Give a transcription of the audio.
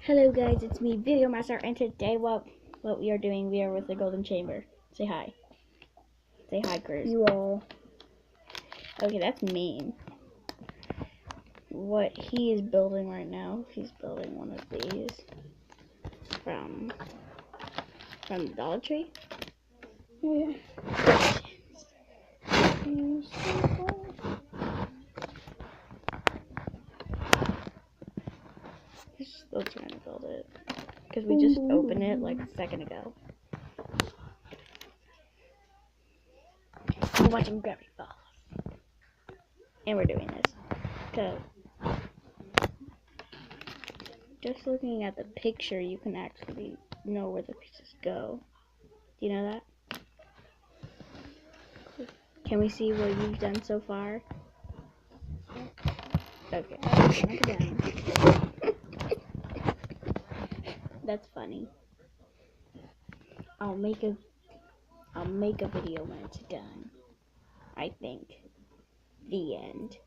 Hello guys, it's me, Video Master, and today what we are doing, we are with the Golden Chamber. Say hi. Say hi, Chris. You all. Okay, that's mean. What he is building right now, he's building one of these from the Dollar Tree. Yeah. He's still trying to build it because we just opened it like a second ago. We're watching Gravity Falls, and we're doing this because just looking at the picture, you can actually know where the pieces go. Do you know that? Can we see what you've done so far? Okay, knock it down. That's funny. I'll make a video when it's done. I think. The end.